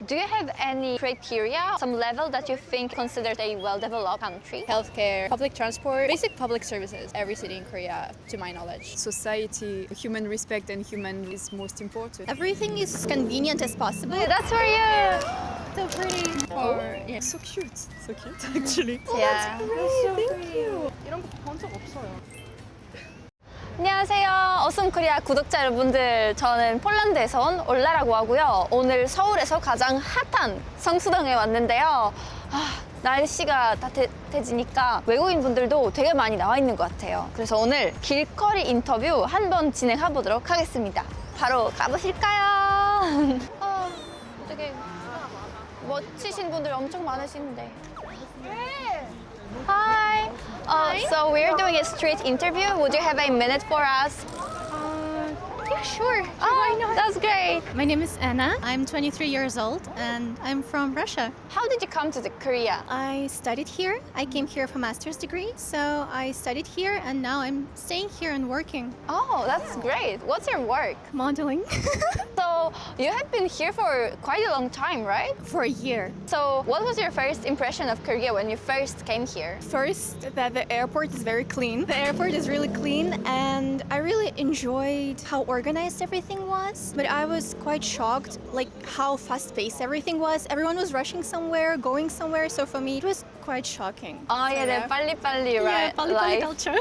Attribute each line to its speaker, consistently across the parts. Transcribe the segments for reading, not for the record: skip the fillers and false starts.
Speaker 1: Do you have any criteria, some level that you think considered a well-developed country?
Speaker 2: Healthcare, public transport, basic public services, every city in Korea, to my knowledge.
Speaker 3: Society, human respect and human is most important.
Speaker 4: Everything is convenient as possible.
Speaker 1: Yeah, that's for you.
Speaker 4: So pretty.
Speaker 2: Yeah.
Speaker 3: So cute. So cute actually.
Speaker 1: Yeah.
Speaker 4: Thank you.
Speaker 3: 이런 거 본 적 없어요.
Speaker 1: 안녕하세요. 어썸코리아 구독자 여러분들. 저는 폴란드에서 온 올라라고 하고요. 오늘 서울에서 가장 핫한 성수동에 왔는데요. 날씨가 따뜻해지니까 외국인분들도 되게 많이 나와 있는 것 같아요. 그래서 오늘 길거리 인터뷰 한번 진행해 보도록 하겠습니다. 바로 가보실까요? 되게 멋지신 분들 엄청 많으신데. Hi. So we're doing a street interview. Would you have a minute for us?
Speaker 4: Yeah, sure.
Speaker 1: Why not? That's great.
Speaker 4: My name is Anna. I'm 23 years old and I'm from Russia.
Speaker 1: How did you come to Korea?
Speaker 4: I studied here. I came here for a master's degree. So I studied here and now I'm staying here and working.
Speaker 1: Oh, that's great. What's your work?
Speaker 4: Modeling.
Speaker 1: So you have been here for quite a long time, right?
Speaker 4: For a year.
Speaker 1: So what was your first impression of Korea when you first came here?
Speaker 4: First, that the airport is very clean. The airport is really clean and I really enjoyed how organized everything was. But I was quite shocked like how fast-paced everything was. Everyone was rushing somewhere, going somewhere. So for me, it was quite shocking.
Speaker 1: Oh, yeah, the 빨리빨리, right?
Speaker 4: 빨리빨리 culture.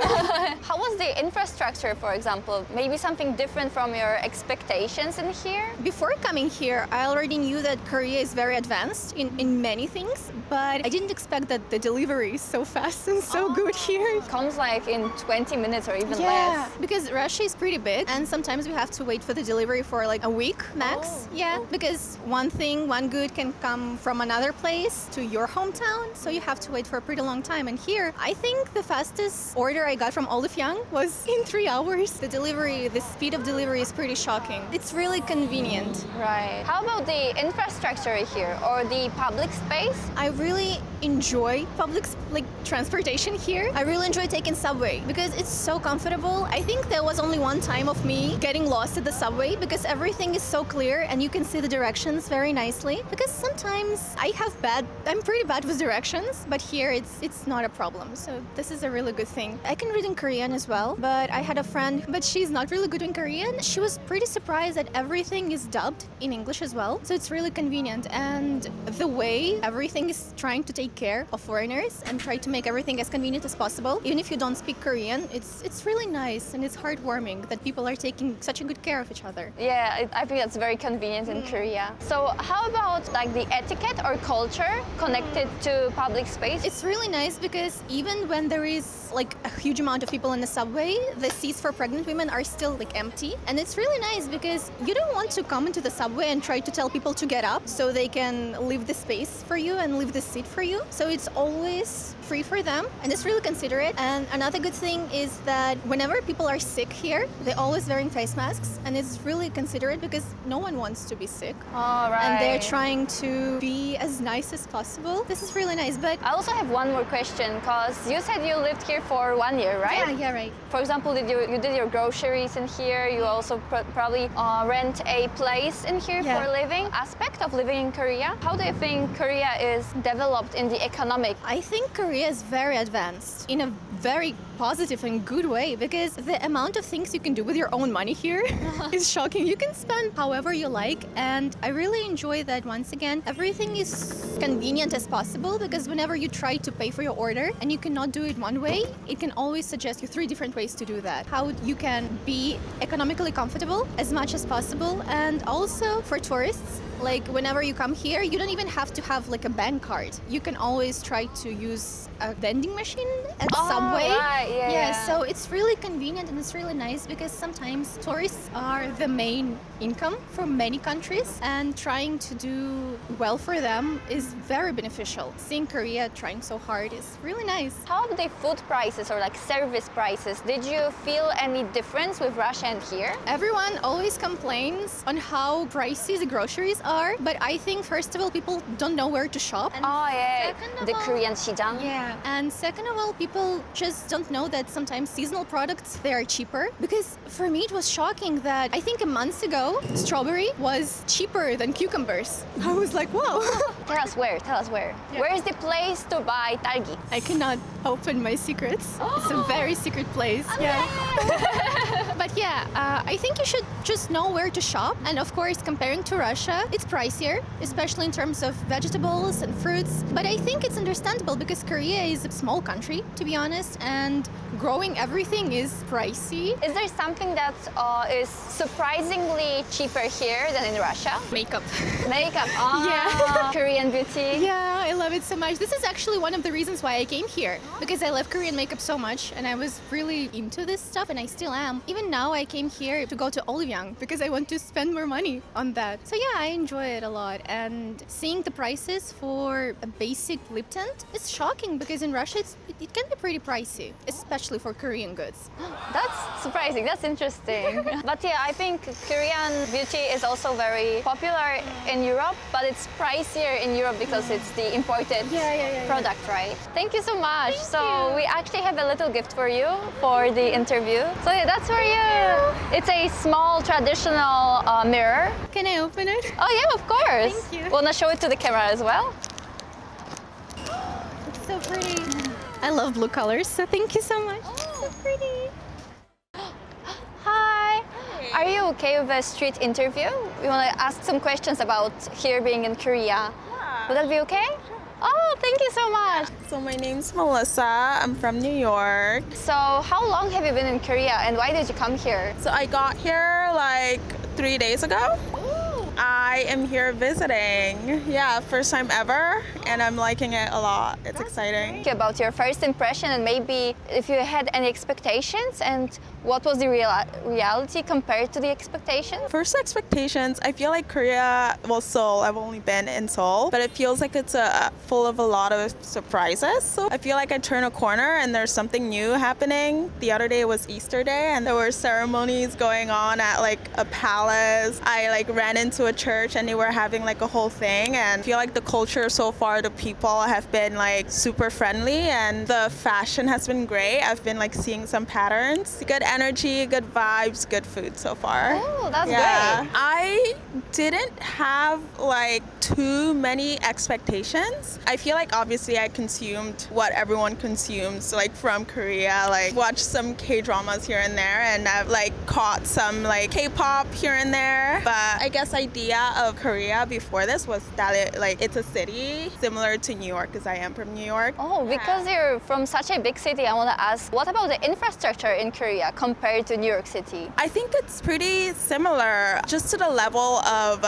Speaker 1: How was the infrastructure, for example? Maybe something different from your expectations in here?
Speaker 4: Before coming here, I already knew that Korea is very advanced in many things, but I didn't expect that the delivery is so fast and so good here.
Speaker 1: Comes like in 20 minutes or even less.
Speaker 4: Because Russia is pretty big and sometimes we have to wait for the delivery for like a week max. Yeah, because one good can come from another place to your hometown, so you have to wait for a pretty long time. And here, I think the fastest order I got from Olaf Young was in 3 hours. The speed of delivery is pretty shocking. It's really convenient.
Speaker 1: Right. How about the infrastructure here or the public space?
Speaker 4: I really enjoy public transportation here. I really enjoy taking subway because it's so comfortable. I think there was only one time of me getting lost at the subway because everything is so clear and you can see the directions very nicely. Because sometimes I'm pretty bad with directions, but here it's not a problem. So this is a really good thing. I can read in Korean as well, but I had a friend, but she's not really good in Korean. She was pretty surprised that everything is dubbed in English as well. So it's really convenient. And the way everything is trying to take care of foreigners and try to make everything as convenient as possible, even if you don't speak Korean, it's really nice and it's heartwarming that people are taking such a good care of each other.
Speaker 1: Yeah, I think that's very convenient in Korea. So how about like the etiquette or culture connected to public space?
Speaker 4: It's really nice because even when there is like a huge amount of people in the subway, the seats for pregnant women are still like empty. And it's really nice because you don't want to come into the subway and try to tell people to get up so they can leave the space for you and leave the seat for you. So it's always free for them and it's really considerate. And another good thing is that whenever people are sick here, they're always wearing face masks and it's really considerate because no one wants to be sick.
Speaker 1: All right.
Speaker 4: And they're trying to be as nice as possible. This is really nice. But
Speaker 1: I also have one more question because you said you lived here for 1 year, right?
Speaker 4: yeah, right.
Speaker 1: For example, you did your groceries in here. You also probably rent a place in here
Speaker 4: Yeah.
Speaker 1: for living. Aspect of living in Korea. How do you think Korea is developed in the economic?
Speaker 4: I think Korea is very advanced in a very positive and good way because the amount of things you can do with your own money here is shocking. You can spend however you like and I really enjoy that once again. Everything is convenient as possible because whenever you try to pay for your order and you cannot do it one way, it can always suggest you 3 different ways to do that. How you can be economically comfortable as much as possible and also for tourists, like whenever you come here, you don't even have to have like a bank card. You can always try to use a vending machine at Subway.
Speaker 1: Right. Yeah.
Speaker 4: So it's really convenient and it's really nice because sometimes tourists are the main income for many countries and trying to do well for them is very beneficial. Seeing Korea trying so hard is really nice.
Speaker 1: How about the food prices or like service prices? Did you feel any difference with Russia and here?
Speaker 4: Everyone always complains on how pricey the groceries are, but I think first of all, people don't know where to shop. And
Speaker 1: Oh, yeah.
Speaker 4: second of
Speaker 1: The
Speaker 4: all-
Speaker 1: Korean 시장.
Speaker 4: Yeah, and second of all, people just don't know that sometimes seasonal products, they are cheaper. Because for me, it was shocking that I think a month ago, strawberry was cheaper than cucumbers. I was like, whoa.
Speaker 1: Tell us where.
Speaker 4: Yeah.
Speaker 1: Where is the place to buy 딸기?
Speaker 4: I cannot open my secrets. It's a very secret place. Yeah. But yeah, I think you should just know where to shop. And of course, comparing to Russia, it's pricier, especially in terms of vegetables and fruits. But I think it's understandable because Korea is a small country, to be honest, and growing everything is pricey.
Speaker 1: Is there something that is surprisingly cheaper here than in Russia?
Speaker 4: Makeup.
Speaker 1: Makeup.
Speaker 4: Yeah.
Speaker 1: Korean beauty.
Speaker 4: Yeah, I love it so much. This is actually one of the reasons why I came here because I love Korean makeup so much and I was really into this stuff and I still am. Even now I came here to go to Oliveyoung because I want to spend more money on that. So yeah, I enjoy it a lot and seeing the prices for a basic lip tint is shocking because in Russia it can be pretty pricey, especially for Korean goods.
Speaker 1: That's surprising. That's interesting. But yeah, I think Korean beauty is also very popular in Europe, but it's pricier in Europe because it's the imported product, right? Thank you so much. So we actually have a little gift for you for the interview. So yeah, that's for you. It's a small traditional mirror.
Speaker 4: Can I open it?
Speaker 1: Oh yeah, of course.
Speaker 4: Thank you.
Speaker 1: Wanna show it to the camera as well?
Speaker 4: It's so pretty. I love blue colors, so thank you so much. So pretty.
Speaker 1: Hi. Are you okay with a street interview? We want to ask some questions about here being in Korea. Would that be okay? Oh, thank you so much.
Speaker 5: So my name's Melissa. I'm from New York.
Speaker 1: So how long have you been in Korea and why did you come here?
Speaker 5: So I got here like 3 days ago. I am here visiting. Yeah, first time ever, and I'm liking it a lot. It's exciting.
Speaker 1: About your first impression and maybe if you had any expectations and what was the reality compared to the expectations?
Speaker 5: First expectations, I feel like Korea, well, Seoul, I've only been in Seoul, but it feels like it's full of a lot of surprises. So I feel like I turn a corner and there's something new happening. The other day was Easter Day and there were ceremonies going on at like a palace. I like ran into a church and they were having like a whole thing, and I feel like the culture so far, the people have been like super friendly and the fashion has been great. I've been like seeing some patterns. Good energy, good vibes, good food so far.
Speaker 1: Oh, that's great.
Speaker 5: I didn't have like too many expectations. I feel like obviously I consumed what everyone consumes like from Korea, like watched some K-dramas here and there, and I've like caught some like K-pop here and there. But I guess idea of Korea before this was that it's a city similar to New York because I am from New York.
Speaker 1: Oh, because you're from such a big city, I want to ask, what about the infrastructure in Korea compared to New York City?
Speaker 5: I think it's pretty similar, just to the level of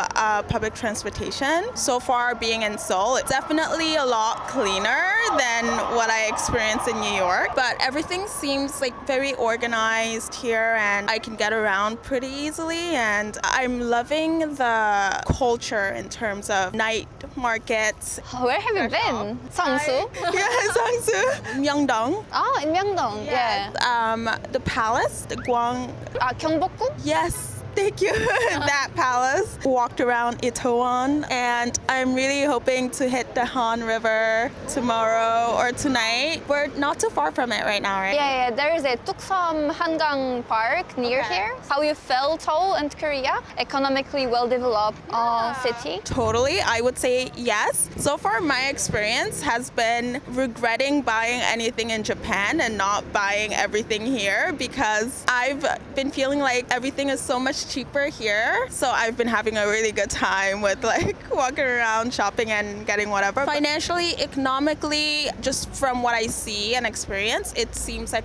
Speaker 5: public transportation. So far, being in Seoul, it's definitely a lot cleaner than what I experienced in New York. But everything seems like very organized here, and I can get around pretty easily. And I'm loving the culture in terms of night markets.
Speaker 1: Where have you been? Seongsu?
Speaker 5: Yeah, Sangsu, Myeongdong.
Speaker 1: Oh, in Myeongdong. Yeah.
Speaker 5: The palace, the Gwang.
Speaker 1: 경복궁?
Speaker 5: Yes. Thank you. That palace. Walked around Itaewon, and I'm really hoping to hit the Han River tomorrow or tonight. We're not too far from it right now, right?
Speaker 1: Yeah, there is a Tuksom Hangang Park near here. How you felt Seoul and Korea? Economically well-developed city?
Speaker 5: Totally. I would say yes. So far, my experience has been regretting buying anything in Japan and not buying everything here because I've been feeling like everything is so much cheaper here. So I've been having a really good time with like walking around, shopping and getting whatever. Financially, economically, just from what I see and experience, it seems like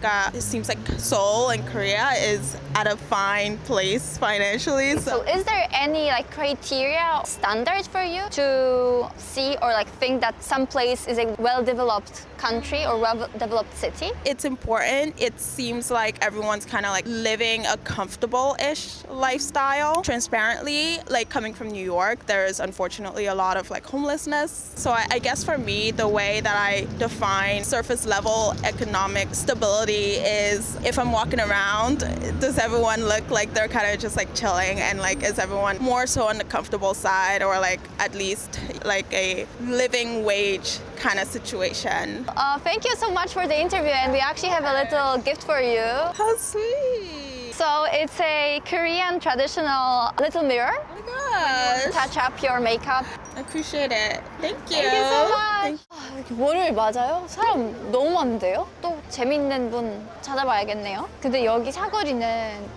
Speaker 5: Seoul and Korea is at a fine place financially.
Speaker 1: So is there any like criteria, standard for you to see or like think that some place is a well-developed country or well-developed city?
Speaker 5: It's important. It seems like everyone's kind of like living a comfortable-ish life. lifestyle. Transparently, like coming from New York, there is unfortunately a lot of like homelessness. So I guess for me, the way that I define surface level economic stability is if I'm walking around, does everyone look like they're kind of just like chilling, and like is everyone more so on the comfortable side, or like at least like a living wage kind of situation?
Speaker 1: Thank you so much for the interview, and we actually have a little gift for you.
Speaker 5: How sweet!
Speaker 1: So it's a Korean traditional little mirror.
Speaker 5: Oh my gosh.
Speaker 1: Touch up your makeup.
Speaker 5: I appreciate it. Thank you.
Speaker 1: Thank you so much. 아, 여기 월요일 맞아요? 사람 너무 많은데요? 또 재밌는 분 찾아봐야겠네요. 근데 여기 사거리는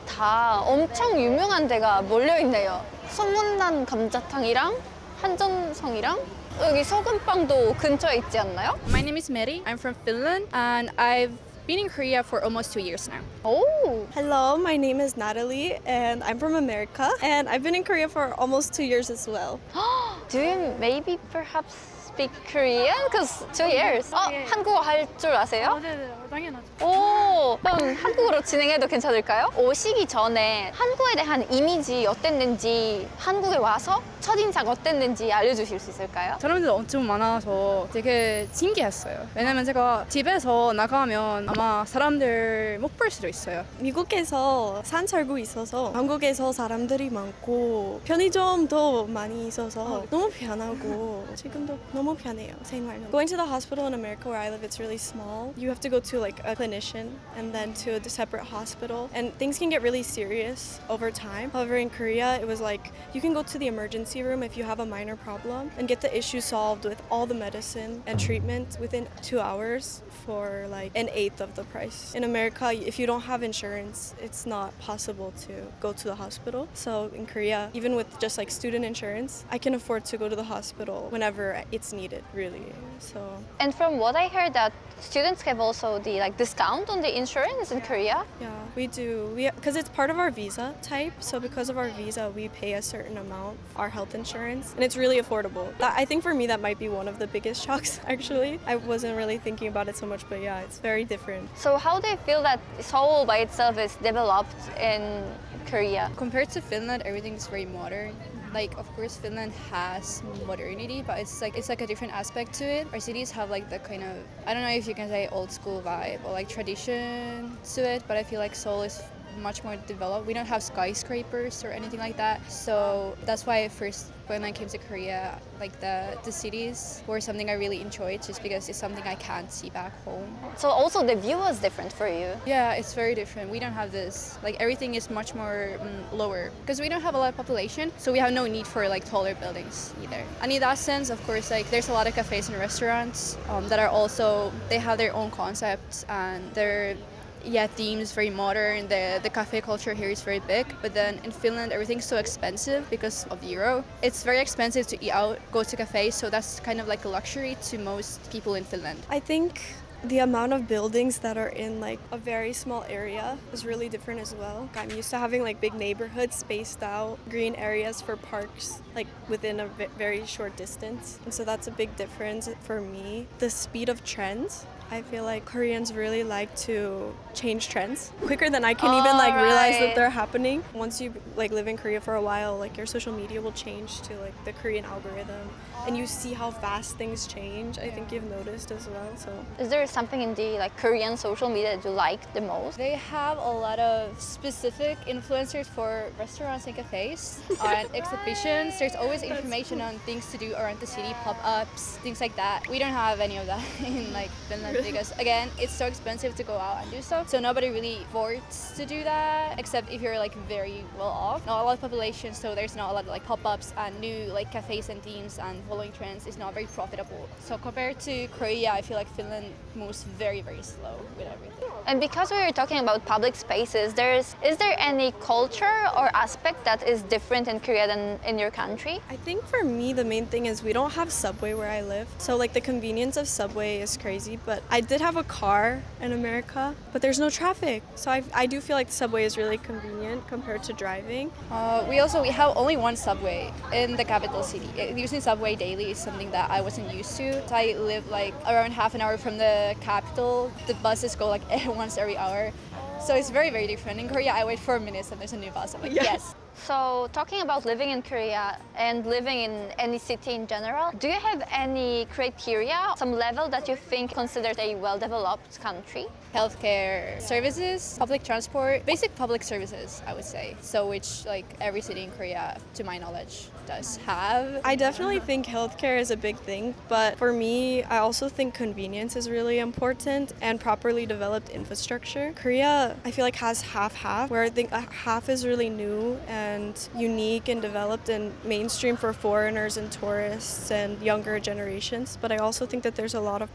Speaker 1: 다 엄청 유명한 데가 몰려있네요. 소문난 감자탕이랑 한전성이랑 여기 소금빵도 근처에 있지 않나요?
Speaker 2: My name is Mary. I'm from Finland and I've been in Korea for almost 2 years now.
Speaker 1: 오,
Speaker 6: Hello, my name is Natalie and I'm from America and I've been in Korea for almost 2 years as well.
Speaker 1: do you maybe perhaps speak Korean? Because 2 years. 한국어 할 줄 아세요?
Speaker 7: 네, 당연하죠.
Speaker 1: 오, 그럼 한국어로 진행해도 괜찮을까요? 오시기 전에 한국에 대한 이미지 어땠는지, 한국에 와서 첫인상 어땠는지 알려주실 수 있을까요?
Speaker 2: 사람들 엄청 많아서 되게 신기했어요. 왜냐면 제가 집에서 나가면 아마 사람들 못 볼 수도 있어요.
Speaker 6: 미국에서 산 살고 있어서 한국에서 사람들이 많고 편의점도 많이 있어서 너무 편하고 지금도 너무 편해요, 생활은. Going to the hospital in America where I live, it's really small. You have to go to like a clinician and then to a separate hospital, and things can get really serious over time. However, in Korea, it was like you can go to the emergency room if you have a minor problem and get the issue solved with all the medicine and treatment within 2 hours for like 1/8 of the price. In America, if you don't have insurance, it's not possible to go to the hospital. So in Korea, even with just like student insurance, I can afford to go to the hospital whenever it's needed, really. So
Speaker 1: And from what I heard that students have also the like discount on the insurance in Korea.
Speaker 6: yeah, we do. Because it's part of our visa type. So because of our visa, we pay a certain amount, our health insurance, and it's really affordable. I think for me, that might be one of the biggest shocks, actually. I wasn't really thinking about it so much, but yeah, it's very different.
Speaker 1: So how do you feel that Seoul by itself is developed in Korea?
Speaker 2: Compared to Finland, everything is very modern. Like, of course, Finland has modernity, but it's like a different aspect to it. Our cities have like the kind of, I don't know if you can say old school vibe or like tradition to it, but I feel like Seoul is much more developed. We don't have skyscrapers or anything like that. So that's why at first when I came to Korea, like the cities were something I really enjoyed just because it's something I can't see back home.
Speaker 1: So also the view was different for you.
Speaker 2: Yeah, it's very different. We don't have this, like everything is much more lower because we don't have a lot of population, so we have no need for like taller buildings either. And in that sense, of course, like there's a lot of cafes and restaurants that are also, they have their own concepts and they're themes very modern. The cafe culture here is very big, but then in Finland everything's so expensive because of the euro. It's very expensive to eat out, go to cafes, so that's kind of like a luxury to most people in Finland.
Speaker 6: I think the amount of buildings that are in like a very small area is really different as well. I'm used to having like big neighborhoods spaced out, green areas for parks like within a very short distance. And so that's a big difference for me. The speed of trends. I feel like Koreans really like to change trends quicker than I can even like realize that they're happening. Once you like live in Korea for a while, like your social media will change to like the Korean algorithm, and you see how fast things change. I think you've noticed as well. So
Speaker 1: Is there something in the like Korean social media that you like the most?
Speaker 2: They have a lot of specific influencers for restaurants and cafes and exhibitions. There's always information on things to do around the city, pop-ups, things like that. We don't have any of that in like Finland because again, it's so expensive to go out and do stuff. So nobody really affords to do that except if you're like very well off. Not a lot of population, so there's not a lot of like pop-ups and new like cafes and themes, and following trends is not very profitable. So compared to Korea, I feel like Finland moves very, very slow with everything.
Speaker 1: And because we were talking about public spaces, is there any culture or aspect that is different in Korea than in your country?
Speaker 6: I think for me, the main thing is we don't have subway where I live. So like the convenience of subway is crazy, but I did have a car in America, but there's no traffic. So I do feel like the subway is really convenient compared to driving.
Speaker 2: We have only one subway in the capital city. Using subway daily is something that I wasn't used to. So I live like around half an hour from the capital. The buses go like once every hour. So it's very, very different. In Korea, I wait 4 minutes and there's a new bus. I'm like, yes.
Speaker 1: So, talking about living in Korea and living in any city in general, do you have any criteria, some level that you think considered a well-developed country?
Speaker 2: Healthcare services, public transport, basic public services, I would say. So which like every city in Korea, to my knowledge, does have.
Speaker 6: I definitely think healthcare is a big thing, but for me, I also think convenience is really important and properly developed infrastructure. Korea, I feel like has half-half, where I think half is really new and unique and developed and mainstream for foreigners and tourists and younger generations. But I also think that there's a lot of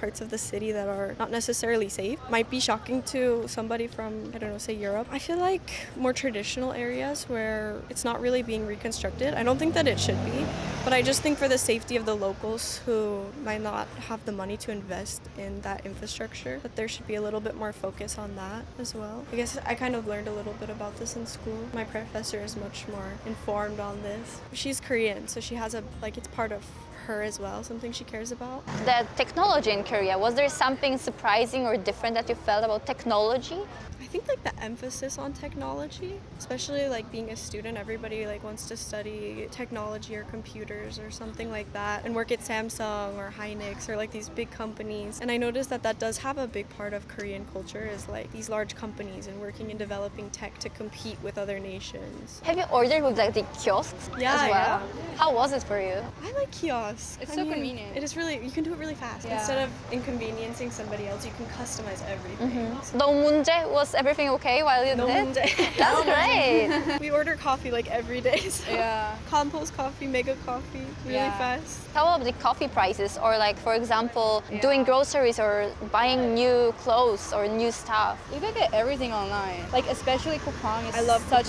Speaker 6: parts of the city that are not necessarily safe. Might be shocking to somebody from, I don't know, say Europe. I feel like more traditional areas where it's not really being reconstructed. I don't think that it should be, but I just think for the safety of the locals who might not have the money to invest in that infrastructure, that there should be a little bit more focus on that as well. I guess I kind of learned a little bit about this in school. My professor is much more informed on this. She's Korean, so she has it's part of her as well, something she cares about.
Speaker 1: The technology in Korea, was there something surprising or different that you felt about technology?
Speaker 6: I think the emphasis on technology, especially being a student, everybody wants to study technology or computers or something like that and work at Samsung or Hynix or these big companies. And I noticed that does have a big part of Korean culture is these large companies and working and developing tech to compete with other nations.
Speaker 1: Have you ordered with the kiosks
Speaker 6: Yeah,
Speaker 1: as well?
Speaker 6: yeah.
Speaker 1: How was it for you?
Speaker 6: I like kiosks.
Speaker 2: It's
Speaker 6: I
Speaker 2: so
Speaker 6: mean,
Speaker 2: convenient.
Speaker 6: It is really, you can do it really fast.
Speaker 2: Yeah.
Speaker 6: Instead of inconveniencing somebody else, you can customize everything.
Speaker 1: No 문제? Was everything okay while you
Speaker 6: No
Speaker 1: did?
Speaker 6: 문제.
Speaker 1: That's great.
Speaker 6: We order coffee every day. So.
Speaker 2: Yeah.
Speaker 6: Compost coffee, mega coffee, really
Speaker 2: Yeah.
Speaker 6: fast.
Speaker 1: How about the coffee prices or for example, doing groceries or buying new clothes or new stuff?
Speaker 2: You can get everything online. Especially Coupang is
Speaker 6: I love
Speaker 2: such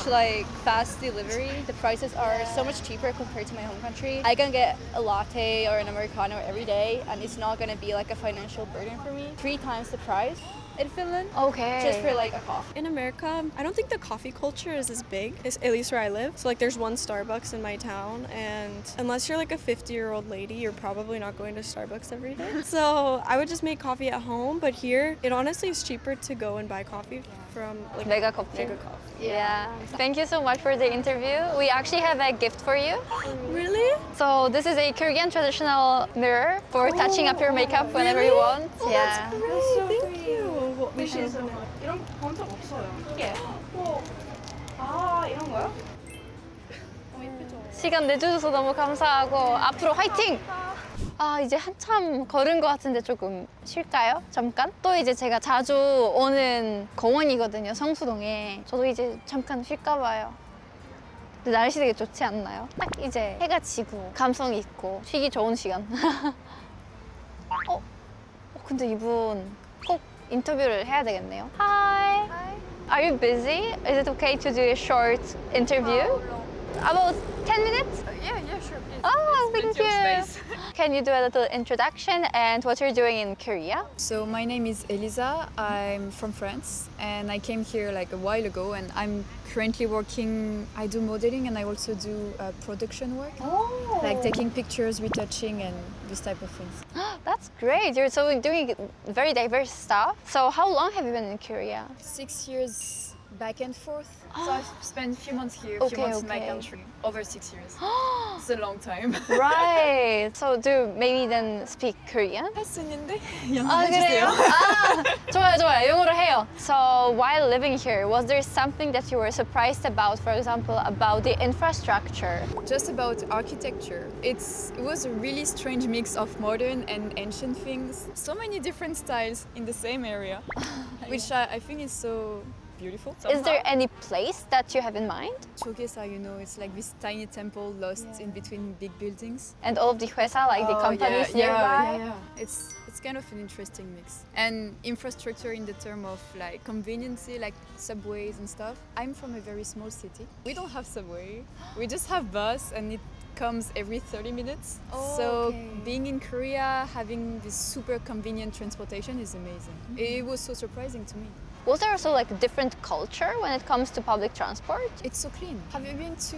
Speaker 2: fast delivery. The prices are so much cheaper compared to my home country. I can get a latte or an Americano every day and it's not gonna be a financial burden for me. 3 times the price in Finland.
Speaker 1: Okay.
Speaker 2: Just for a coffee.
Speaker 6: In America, I don't think the coffee culture is as big, at least where I live. So there's one Starbucks in my town, and unless you're a 50-year-old lady, you're probably not going to Starbucks every day. So I would just make coffee at home, but here, it honestly is cheaper to go and buy coffee from
Speaker 1: Mega coffee.
Speaker 6: Mega Coffee.
Speaker 1: Yeah. Thank you so much for the interview. We actually have a gift for you.
Speaker 6: Really?
Speaker 1: So this is a Korean traditional mirror for touching up your makeup whenever you want. Yeah.
Speaker 6: Thank you. We should open it.
Speaker 7: 이런 본 적 없어요. 이게 이런 거요?
Speaker 1: 시간 내주셔서 너무 감사하고 앞으로 화이팅! 이제 한참 걸은 것 같은데 조금 쉴까요? 잠깐? 또 이제 제가 자주 오는 공원이거든요, 성수동에. 저도 이제 잠깐 쉴까 봐요. 근데 날씨 되게 좋지 않나요? 딱 이제 해가 지고 감성 있고 쉬기 좋은 시간. 근데 이분 꼭 인터뷰를 해야 되겠네요. Hi. Are you busy? Is it okay to do a short interview? About 10 minutes?
Speaker 3: Yeah, sure. Please.
Speaker 1: Oh,
Speaker 3: There's
Speaker 1: thank
Speaker 3: plenty of
Speaker 1: you.
Speaker 3: space.
Speaker 1: Can you do a little introduction and what you're doing in Korea?
Speaker 3: So my name is Elisa. I'm from France and I came here a while ago and I'm currently working, I do modeling and I also do production work. Taking pictures, retouching and this type of things.
Speaker 1: That's great. You're so doing very diverse stuff. So how long have you been in Korea?
Speaker 3: 6 years back and forth. So I've spent a few months here, a few
Speaker 1: Okay,
Speaker 3: months in my
Speaker 1: okay.
Speaker 3: country. Over 6 years. It's a long time.
Speaker 1: Right. So do maybe then speak Korean?
Speaker 3: 할 수 있는데
Speaker 1: 그래요? 좋아요. 영어로 해요. So while living here, was there something that you were surprised about, for example, about the infrastructure?
Speaker 3: Just about architecture. It was a really strange mix of modern and ancient things. So many different styles in the same area, which I think is so beautiful.
Speaker 1: Is there any place that you have in mind?
Speaker 3: Chogesa, it's this tiny temple lost in between big buildings.
Speaker 1: And all of the 회사, the companies nearby?
Speaker 3: Yeah. It's kind of an interesting mix. And infrastructure in the term of conveniency, subways and stuff. I'm from a very small city. We don't have subway. We just have bus and it comes every 30 minutes. So being in Korea, having this super convenient transportation is amazing. It was so surprising to me.
Speaker 1: Was there also different culture when it comes to public transport?
Speaker 3: It's so clean. Have you been to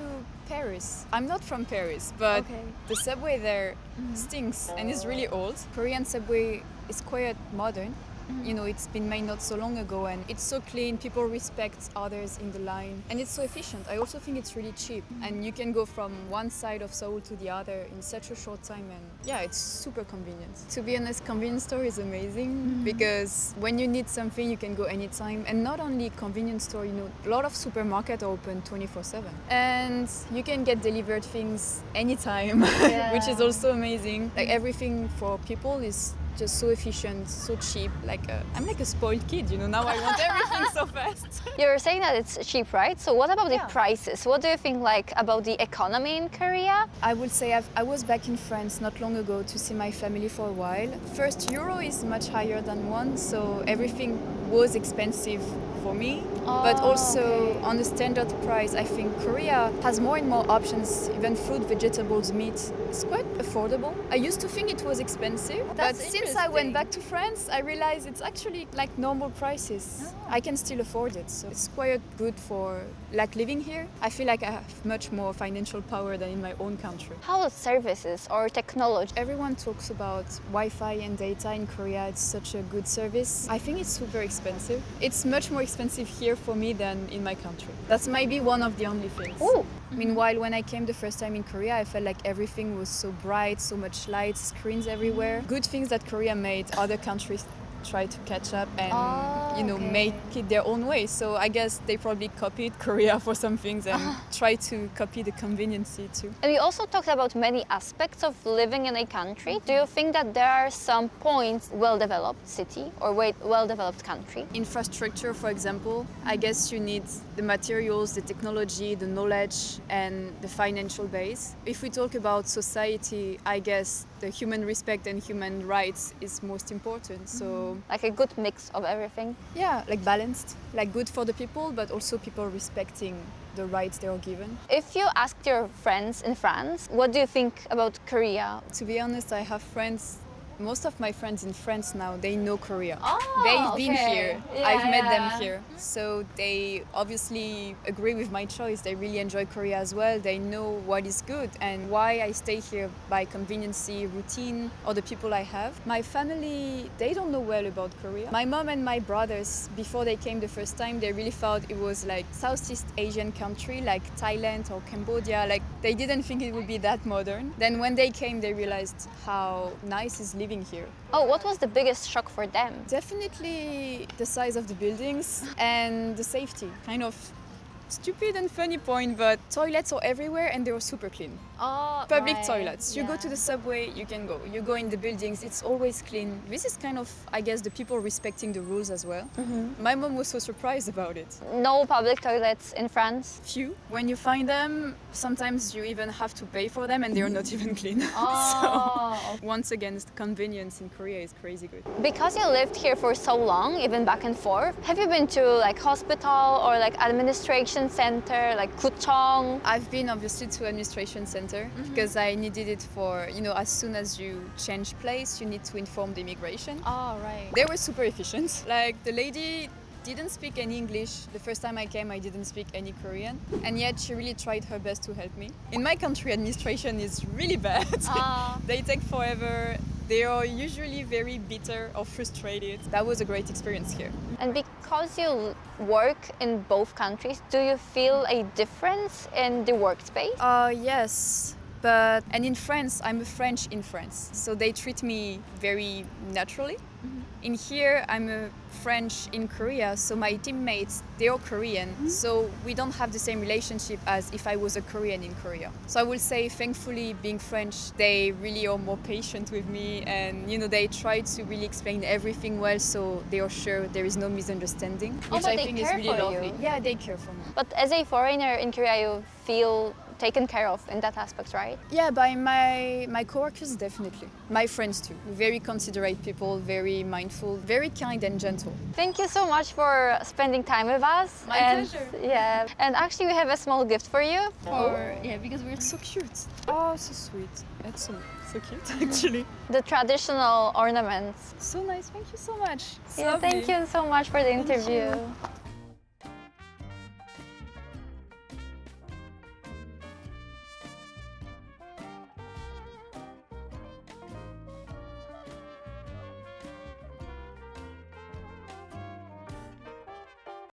Speaker 3: Paris? I'm not from Paris, but the subway there stinks and is really old. Korean subway is quite modern You know, it's been made not so long ago and it's so clean, people respect others in the line and it's so efficient. I also think it's really cheap and you can go from one side of Seoul to the other in such a short time and yeah, it's super convenient. To be honest, convenience store is amazing because when you need something you can go anytime and not only convenience store, you know, a lot of supermarkets are open 24/7 and you can get delivered things anytime, which is also amazing. Like everything for people is just so efficient, so cheap. I'm like a spoiled kid, you know, now I want everything so fast.
Speaker 1: You're saying that it's cheap, right? So what about the prices? What do you think about the economy in Korea?
Speaker 3: I would say I was back in France not long ago to see my family for a while. First, euro is much higher than won, so everything was expensive for me. But also on the standard price, I think Korea has more and more options, even fruit, vegetables, meat. It's quite affordable. I used to think it was expensive, but since I went back to France, I realized it's actually like normal prices. I can still afford it, so it's quite good for living here. I feel like I have much more financial power than in my own country.
Speaker 1: How about services or technology?
Speaker 3: Everyone talks about Wi-Fi and data in Korea. It's such a good service. I think it's super expensive. It's much more expensive here for me than in my country. That's maybe one of the only things.
Speaker 1: Ooh.
Speaker 3: Meanwhile, when I came the first time in Korea, I felt like everything was so bright, so much lights, screens everywhere. Good things that Korea made, other countries try to catch up and make it their own way. So I guess they probably copied Korea for some things and try to copy the conveniency too.
Speaker 1: And we also talked about many aspects of living in a country. Do you think that there are some points well-developed city or well-developed country?
Speaker 3: Infrastructure, for example, I guess you need the materials, the technology, the knowledge, and the financial base. If we talk about society, I guess the human respect and human rights is most important. So
Speaker 1: Like a good mix of everything?
Speaker 3: yeah, like balanced, like good for the people, but also people respecting the rights they are given.
Speaker 1: If you asked your friends in France, what do you think about Korea?
Speaker 3: To be honest, I have friends. Most of my friends in France now, they know Korea.
Speaker 1: Oh,
Speaker 3: They've been
Speaker 1: okay.
Speaker 3: here.
Speaker 1: Yeah,
Speaker 3: I've met them
Speaker 1: yeah.
Speaker 3: here. So they obviously agree with my choice. They really enjoy Korea as well. They know what is good and why I stay here by conveniency, routine, or the people I have. My family, they don't know well about Korea. My mom and my brothers, before they came the first time, they really thought it was like Southeast Asian country, like Thailand or Cambodia. Like they didn't think it would be that modern. Then when they came, they realized how nice is living here.
Speaker 1: Oh, what was the biggest shock for them?
Speaker 3: Definitely the size of the buildings and the safety. Kind of stupid and funny point, but toilets are everywhere and they are super clean.
Speaker 1: Oh,
Speaker 3: Public
Speaker 1: right.
Speaker 3: toilets. You go to the subway, you can go. You go in the buildings, it's always clean. This is kind of, I guess, the people respecting the rules as well. My mom was so surprised about it.
Speaker 1: No public toilets in France?
Speaker 3: Few. When you find them, sometimes you even have to pay for them and they're not even clean.
Speaker 1: Oh.
Speaker 3: So, once again, the convenience in Korea is crazy good.
Speaker 1: Because you lived here for so long, even back and forth, have you been to like hospital or like administration center, like 구청?
Speaker 3: I've been obviously to administration center because I needed it for, as soon as you change place, you need to inform the immigration.
Speaker 1: Oh, right.
Speaker 3: They were super efficient. Like the lady didn't speak any English. The first time I came, I didn't speak any Korean. And yet she really tried her best to help me. In my country, administration is really bad. They take forever. They are usually very bitter or frustrated. That was a great experience here.
Speaker 1: And because you work in both countries, do you feel a difference in the workspace?
Speaker 3: Yes. And in France, I'm a French in France. So they treat me very naturally. In here, I'm a French in Korea, so my teammates, they are Korean, so we don't have the same relationship as if I was a Korean in Korea. So I will say, thankfully, being French, they really are more patient with me and, they try to really explain everything well, so they are sure there is no misunderstanding, which
Speaker 1: but
Speaker 3: I
Speaker 1: they
Speaker 3: think is
Speaker 1: care
Speaker 3: really
Speaker 1: for
Speaker 3: lovely.
Speaker 1: you.
Speaker 3: Yeah, they care for me.
Speaker 1: But as a foreigner in Korea, you feel taken care of in that aspect, right?
Speaker 3: Yeah, by my coworkers, definitely. My friends too. Very considerate people, very mindful, very kind and gentle.
Speaker 1: Thank you so much for spending time with us.
Speaker 3: My pleasure.
Speaker 1: Yeah, and actually we have a small gift for you.
Speaker 3: Because we're so cute. Oh, so sweet. That's so cute, actually.
Speaker 1: The traditional ornaments.
Speaker 3: So nice. Thank you so much. It's
Speaker 1: Yeah,
Speaker 3: lovely.
Speaker 1: thank you so much for the interview.